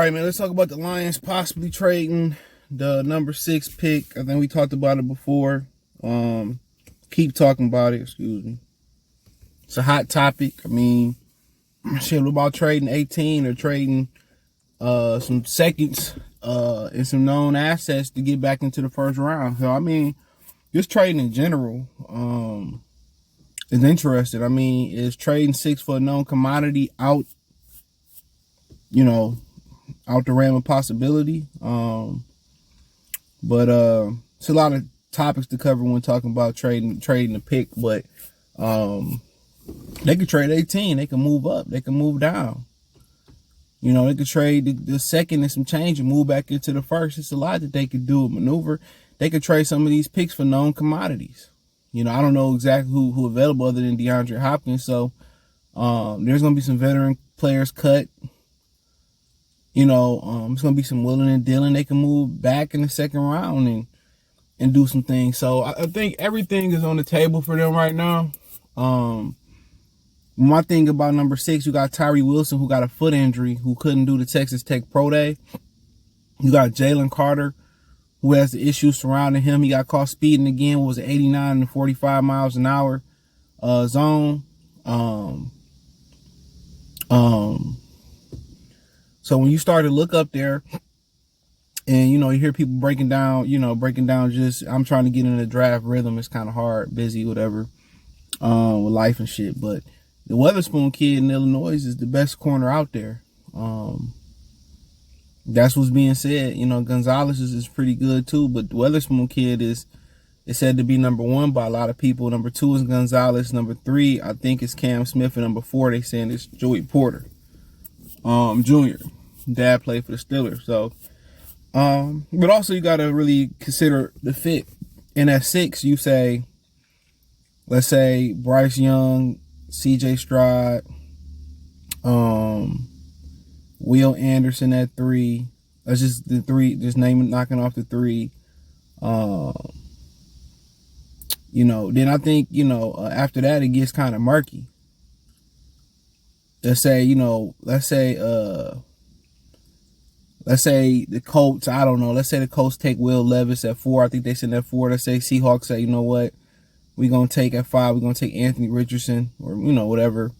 right, man, let's talk about the Lions possibly trading the number 6 pick. I think we talked about it before. Keep talking about it, excuse me. It's a hot topic. I mean, shit, what about trading 18 or trading some seconds and some known assets to get back into the first round? So, I mean, just trading in general is interesting. I mean, is trading 6 for a known commodity out, out the realm of possibility? But it's a lot of topics to cover when talking about trading the pick. But they could trade 18. They can move up. They can move down. They could trade the second and some change and move back into the first. It's a lot that they could do, maneuver. They could trade some of these picks for known commodities. I don't know exactly who available other than DeAndre Hopkins. So there's going to be some veteran players cut. It's going to be some willing and dealing. They can move back in the second round and do some things. So I think everything is on the table for them right now. My thing about number 6, you got Tyree Wilson, who got a foot injury, who couldn't do the Texas Tech Pro Day. You got Jalen Carter, who has the issues surrounding him. He got caught speeding again. Was it 89 and 45 miles an hour zone. So when you start to look up there and, you hear people breaking down just, I'm trying to get in the draft rhythm. It's kind of hard, busy, whatever, with life and shit. But the Weatherspoon kid in Illinois is the best corner out there. That's what's being said. Gonzalez is pretty good too, but the Weatherspoon kid is said to be number 1 by a lot of people. Number 2 is Gonzalez. Number 3, I think, is Cam Smith. And number 4, they saying it's Joey Porter, Jr. Dad played for the Steelers. So, but also you got to really consider the fit. And at 6, you say, let's say Bryce Young, CJ Stroud, Will Anderson at 3. That's just the 3, just knocking off the 3. Then I think, after that it gets kind of murky. Let's say the Colts, I don't know. Let's say the Colts take Will Levis at 4. I think they send at 4. Let's say Seahawks say, you know what? We're going to take at 5. We're going to take Anthony Richardson or, whatever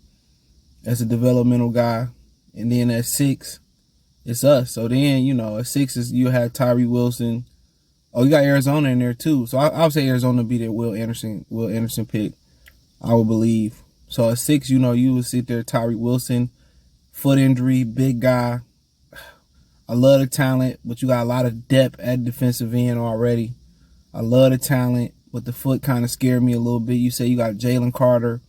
as a developmental guy. And then at 6, it's us. So then, at 6 is you have Tyree Wilson. Oh, you got Arizona in there too. So I would say Arizona would be their Will Anderson pick, I would believe. So at 6, you would sit there, Tyree Wilson, foot injury, big guy. I love the talent, but you got a lot of depth at defensive end already. I love the talent, but the foot kind of scared me a little bit. You say you got Jalen Carter.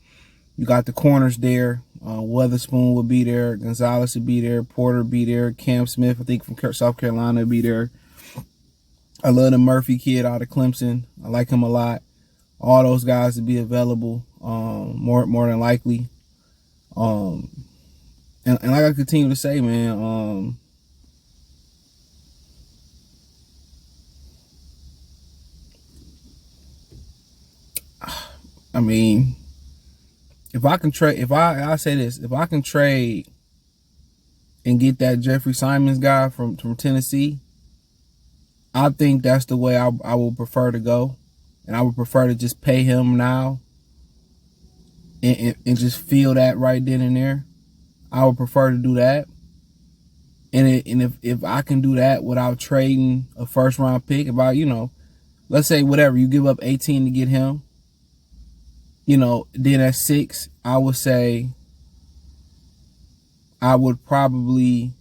You got the corners there. Weatherspoon would be there. Gonzalez would be there. Porter would be there. Cam Smith, I think, from South Carolina would be there. I love the Murphy kid out of Clemson. I like him a lot. All those guys would be available more than likely. And like I continue to say, man, I mean, if I can trade, I say this, if I can trade and get that Jeffrey Simons guy from Tennessee, I think that's the way I would prefer to go. And I would prefer to just pay him now and just feel that right then and there. I would prefer to do that. And if I can do that without trading a first round pick, about, let's say whatever, you give up 18 to get him, then at 6, I would say I would probably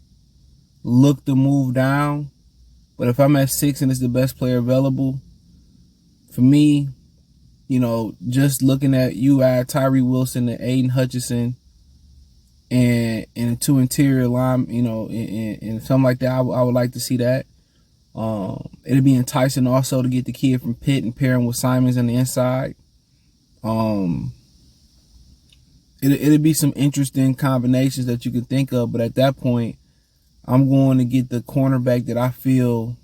look to move down. But if I'm at 6 and it's the best player available, for me, just looking at you add Tyree Wilson and Aiden Hutchinson and a 2 interior line, and something like that, I would like to see that. It'd be enticing also to get the kid from Pitt and pair him with Simons on the inside. It'd be some interesting combinations that you can think of, but at that point, I'm going to get the cornerback that I feel.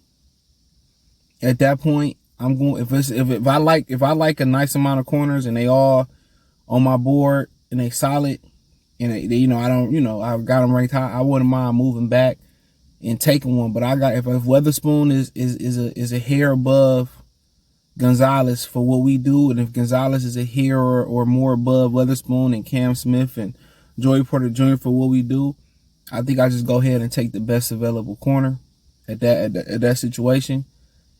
At that point, I'm going if I like a nice amount of corners and they all on my board and they solid and they I got them ranked high. I wouldn't mind moving back and taking one. But I got if Weatherspoon is a hair above Gonzalez for what we do, and if Gonzalez is a hair or more above Weatherspoon and Cam Smith and Joey Porter Jr. for what we do, I think I just go ahead and take the best available corner at that situation,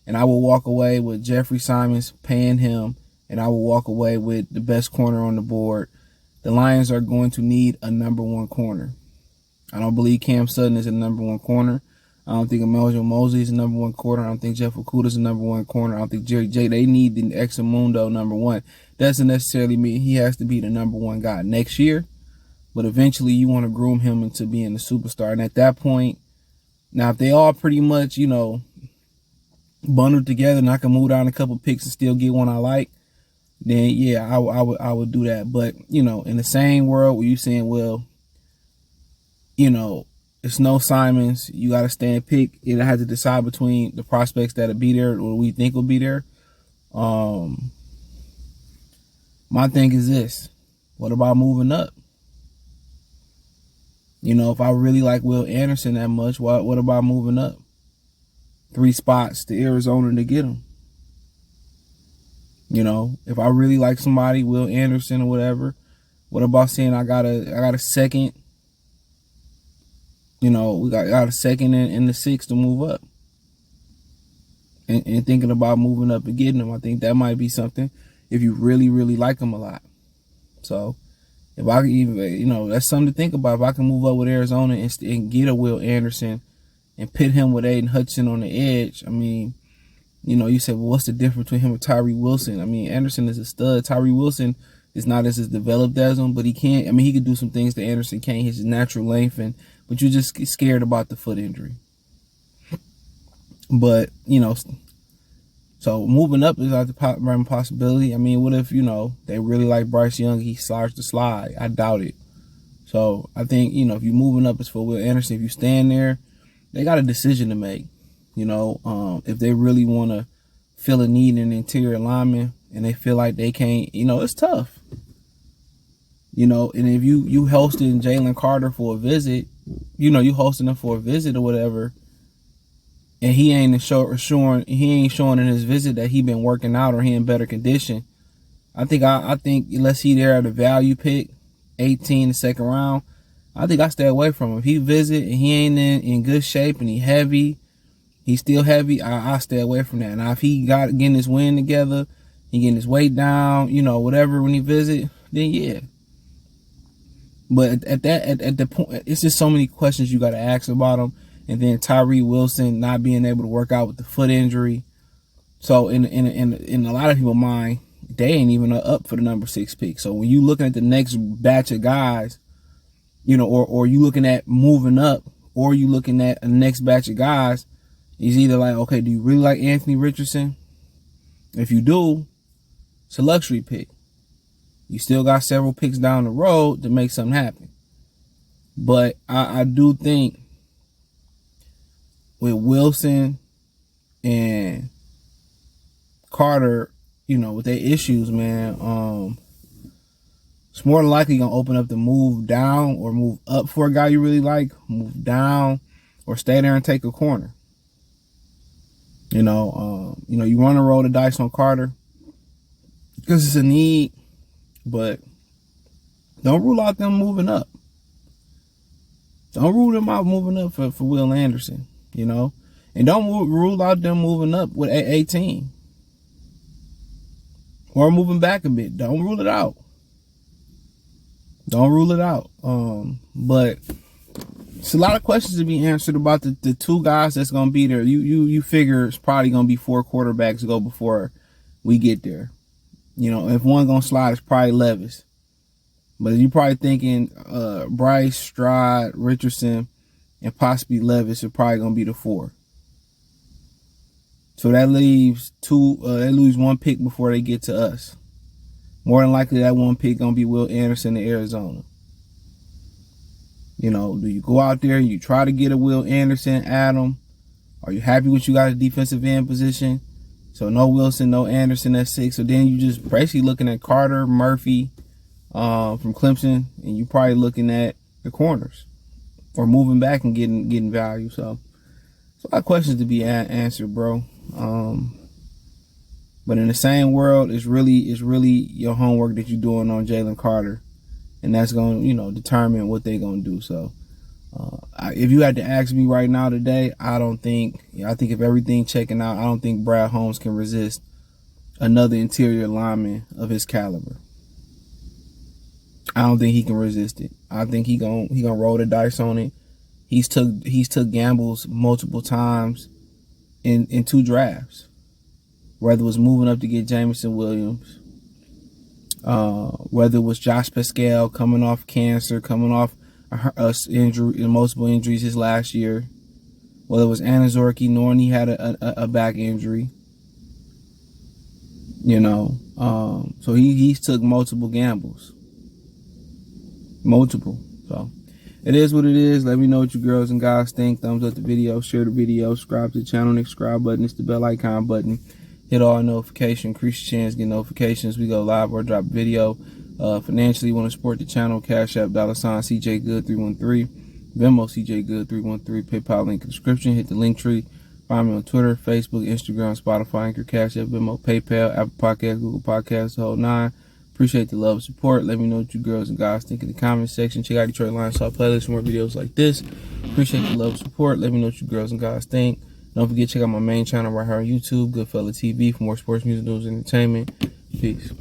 and I will walk away with Jeffrey Simons, paying him, and I will walk away with the best corner on the board. The Lions are going to need a number one corner. I don't believe Cam Sutton is a number one corner. I don't think Emmanuel Mosley is a number one corner. I don't think Jeff Okudah is a number one corner. I don't think Jerry J. They need the Examundo number one. Doesn't necessarily mean he has to be the number one guy next year, but eventually you want to groom him into being a superstar. And at that point, now if they all pretty much, bundled together and I can move down a couple picks and still get one I like, then yeah, I would do that. But, in the same world where you saying, well, it's no Simons, you got to stand pick. It has to decide between the prospects that'll be there or we think will be there. My thing is this: what about moving up? If I really like Will Anderson that much, what about moving up 3 spots to Arizona to get him? If I really like somebody, Will Anderson or whatever, what about saying I got a second? We got a second and the 6th to move up. And thinking about moving up and getting them, I think that might be something if you really, really like them a lot. So if I can even, that's something to think about. If I can move up with Arizona and get a Will Anderson and pit him with Aiden Hudson on the edge, I mean, you said, well, what's the difference between him and Tyree Wilson? I mean, Anderson is a stud. Tyree Wilson is not as developed as him, but he could do some things that Anderson can't. His natural length, but you're just scared about the foot injury. But, so moving up is not the possibility. I mean, what if, they really like Bryce Young, he slides the slide? I doubt it. So I think, if you're moving up, it's for Will Anderson. If you stand there, they got a decision to make. If they really want to fill a need in interior lineman and they feel like they can't, it's tough. And if you hosting Jalen Carter for a visit, you hosting him for a visit or whatever, and he ain't showing in his visit that he been working out or he in better condition. I think unless he there at a value pick, 18 the second round, I think I stay away from him. If he visit and he ain't in good shape and he's still heavy, I stay away from that. Now if he getting his wind together, he getting his weight down, whatever when he visit, then yeah. But at the point, it's just so many questions you got to ask about him. And then Tyree Wilson not being able to work out with the foot injury. So in a lot of people's mind, they ain't even up for the number 6 pick. So when you looking at the next batch of guys, or you looking at moving up, or you looking at a next batch of guys, it's either like, okay, do you really like Anthony Richardson? If you do, it's a luxury pick. You still got several picks down the road to make something happen. But I do think with Wilson and Carter, with their issues, man, it's more than likely going to open up the move down or move up for a guy you really like, move down, or stay there and take a corner. You want to roll the dice on Carter because it's a need. But don't rule out them moving up. Don't rule them out moving up for Will Anderson, And don't rule out them moving up with 18. Or moving back a bit. Don't rule it out. Don't rule it out. But it's a lot of questions to be answered about the 2 guys that's going to be there. You figure it's probably going to be 4 quarterbacks to go before we get there. If one gonna slide, it's probably Levis. But you're probably thinking Bryce, Stroud, Richardson, and possibly Levis are probably gonna be the 4. So that leaves 2. They lose 1 pick before they get to us. More than likely, that 1 pick gonna be Will Anderson in Arizona. Do you go out there and you try to get a Will Anderson, Adam? Are you happy with you guys' defensive end position? So no Wilson, no Anderson at 6. So then you just basically looking at Carter, Murphy from Clemson, and you probably looking at the corners or moving back and getting value. So It's a lot of questions to be answered, bro. But in the same world, it's really your homework that you're doing on Jalen Carter, and that's going to determine what they're going to do. So if you had to ask me right now today, I think if everything checking out, I don't think Brad Holmes can resist another interior lineman of his caliber. I don't think he can resist it. I think he gonna roll the dice on it. He's took gambles multiple times in 2 drafts. Whether it was moving up to get Jameson Williams, whether it was Josh Pascal coming off cancer, coming off multiple injuries his last year, whether it was Anazorki knowing he had a back injury, so he's took multiple gambles, So it is what it is. Let me know what you girls and guys think. Thumbs up the video, share the video, subscribe to the channel. Next subscribe button is the bell icon button. Hit all notifications, increase your chance to get notifications. We go live or drop video. Financially, you want to support the channel, Cash App, $CJ Good 313, Venmo CJ Good 313, PayPal link in the description. Hit the link tree. Find me on Twitter, Facebook, Instagram, Spotify, Anchor, Cash App, Venmo, PayPal, Apple Podcasts, Google Podcasts, the whole 9. Appreciate the love and support. Let me know what you girls and guys think in the comment section. Check out Detroit Lions Talk playlist for more videos like this. Appreciate the love and support. Let me know what you girls and guys think. Don't forget to check out my main channel right here on YouTube, Goodfella TV, for more sports, music, news, and entertainment. Peace.